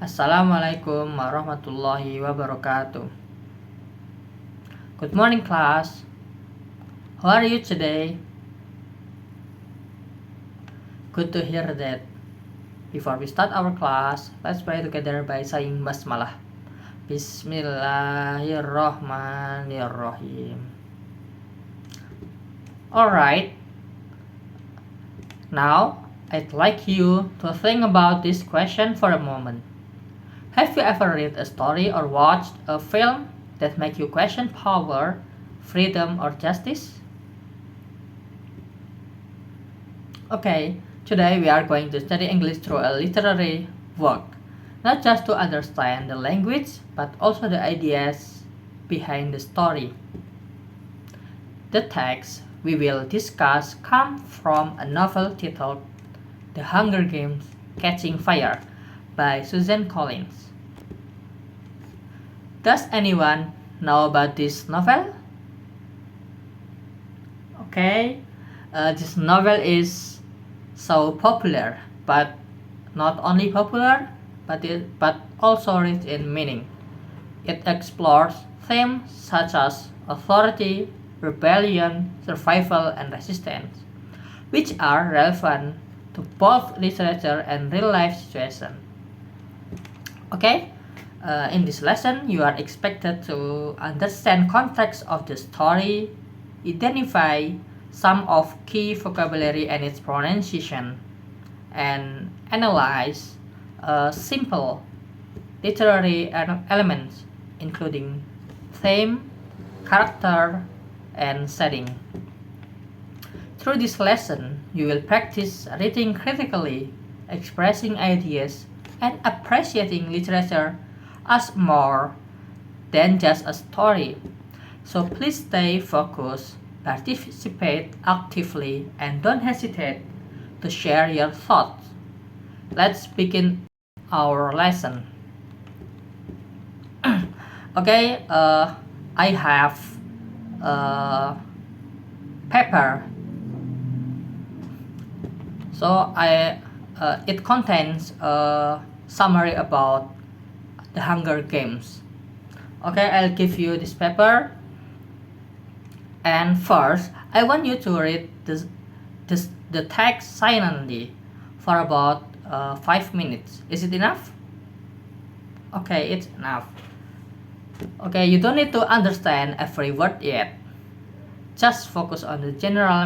Assalamualaikum warahmatullahi wabarakatuh. Good morning, class. How are you today? Good to hear that. Before we start our class, let's pray together by saying basmalah. Bismillahirrahmanirrahim. Alright. Now, I'd like you to think about this question for a moment. Have you ever read a story or watched a film that make you question power, freedom, or justice? Okay, today we are going to study English through a literary work, not just to understand the language, but also the ideas behind the story. The text we will discuss comes from a novel titled The Hunger Games: Catching Fire by Susan Collins. Does anyone know about this novel? Okay, this novel is so popular, but not only popular, but also rich in meaning. It explores themes such as authority, rebellion, survival, and resistance, which are relevant to both literature and real-life situations. Okay, in this lesson, you are expected to understand context of the story, identify some of key vocabulary and its pronunciation, and analyze simple literary elements including theme, character, and setting. Through this lesson, you will practice reading critically, expressing ideas, and appreciating literature as more than just a story. So please stay focused, participate actively, and don't hesitate to share your thoughts. Let's begin our lesson. Okay, I have paper. So it contains a summary about the Hunger Games. Okay, I'll give you this paper. And first, I want you to read the text silently for about 5 minutes. Is it enough? Okay, it's enough. Okay, you don't need to understand every word yet. Just focus on the general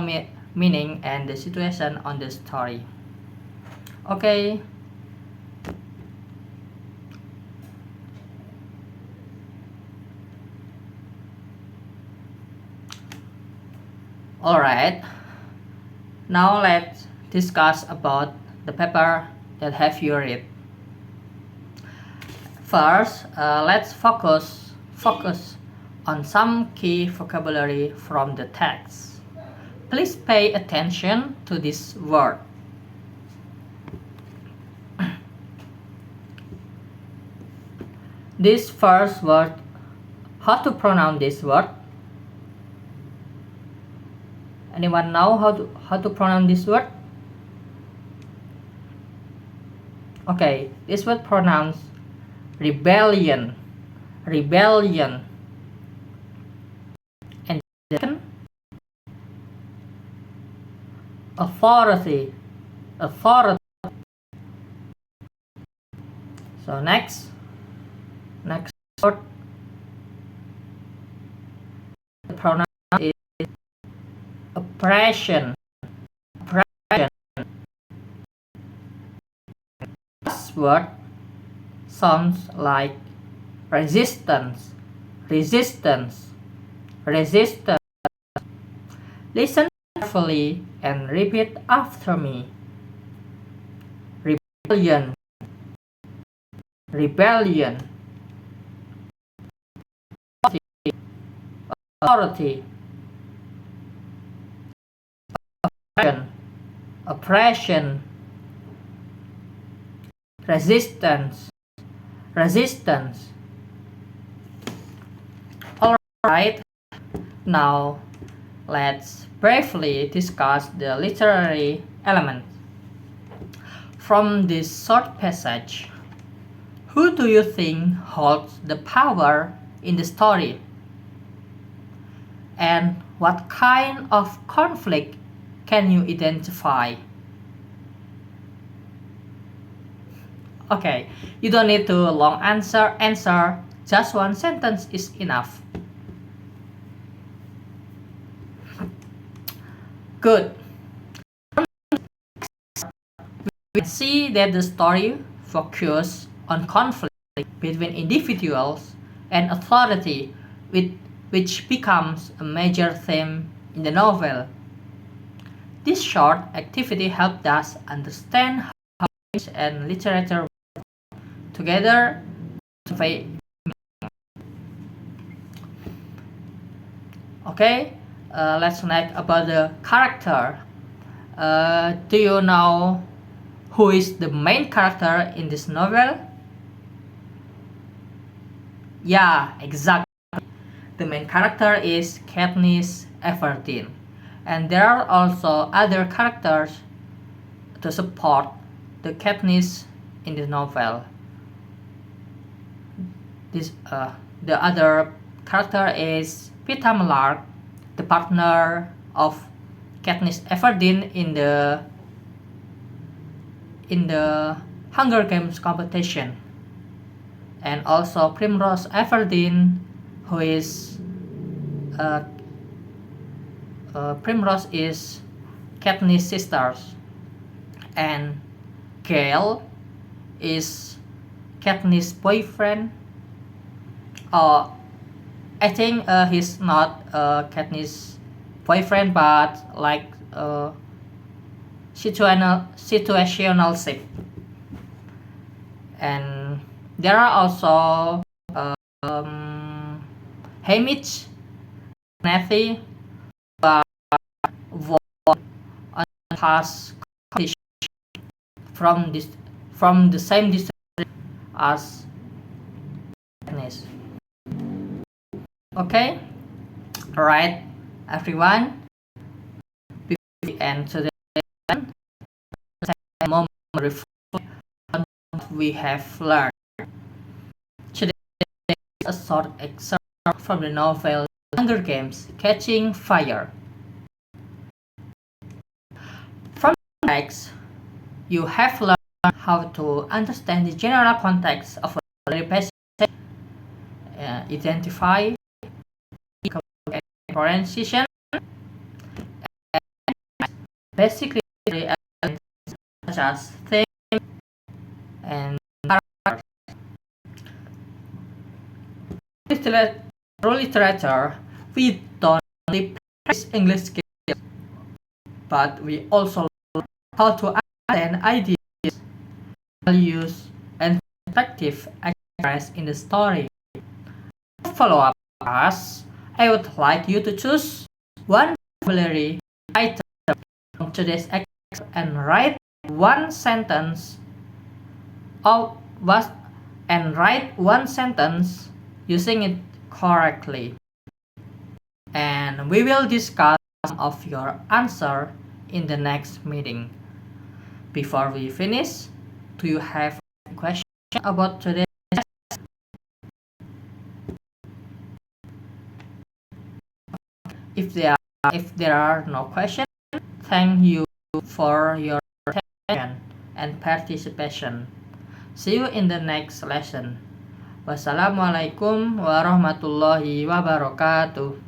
meaning and the situation on the story. Okay. Alright. Now let's discuss about the paper that have you read. First, let's focus on some key vocabulary from the text. Please pay attention to this word. This first word, how to pronounce this word? Anyone know how to pronounce this word? Okay, this word pronounced rebellion. And second, authority. So next word, the pronoun is oppression. Last word sounds like resistance. Listen carefully and repeat after me. Rebellion. Authority. Oppression. Resistance. Alright, now let's briefly discuss the literary elements. From this short passage, Who do you think holds the power in the story? And what kind of conflict can you identify? Okay, you don't need to long answer, just one sentence is enough. Good. We see that the story focuses on conflict between individuals and authority, which becomes a major theme in the novel. This short activity helped us understand how language and literature work together to convey. Okay, let's talk about the character. Do you know who is the main character in this novel? Yeah, exactly. The main character is Katniss Everdeen, and there are also other characters to support the Katniss in the novel. The other character is Peeta Mellark, the partner of Katniss Everdeen in the Hunger Games competition, and also Primrose Everdeen, who is uh, Primrose is Katniss' sisters, and Gale is Katniss' boyfriend. I think he's not Katniss' boyfriend, but like situational ship. And there are also Haymitch, Nathy, won on past competition from this from the same district as Katniss. Okay, alright, everyone. Before we end today, take a moment to reflect on what we have learned. Today is a short excerpt from the novel Hunger Games: Catching Fire. From the text, you have learned how to understand the general context of a literary passage, identify differentiation, and basically elements such as theme and characters. Through literature, we don't only practice English skills, but we also learn how to understand ideas, values, and perspectives expressed in the story. To follow up class, I would like you to choose one vocabulary item from today's excerpt and write one sentence of what and write one sentence using it correctly. And we will discuss some of your answer in the next meeting. Before we finish, do you have a question about today? If there are no questions, thank you for your attention and participation. See you in the next lesson. Wassalamualaikum warahmatullahi wabarakatuh.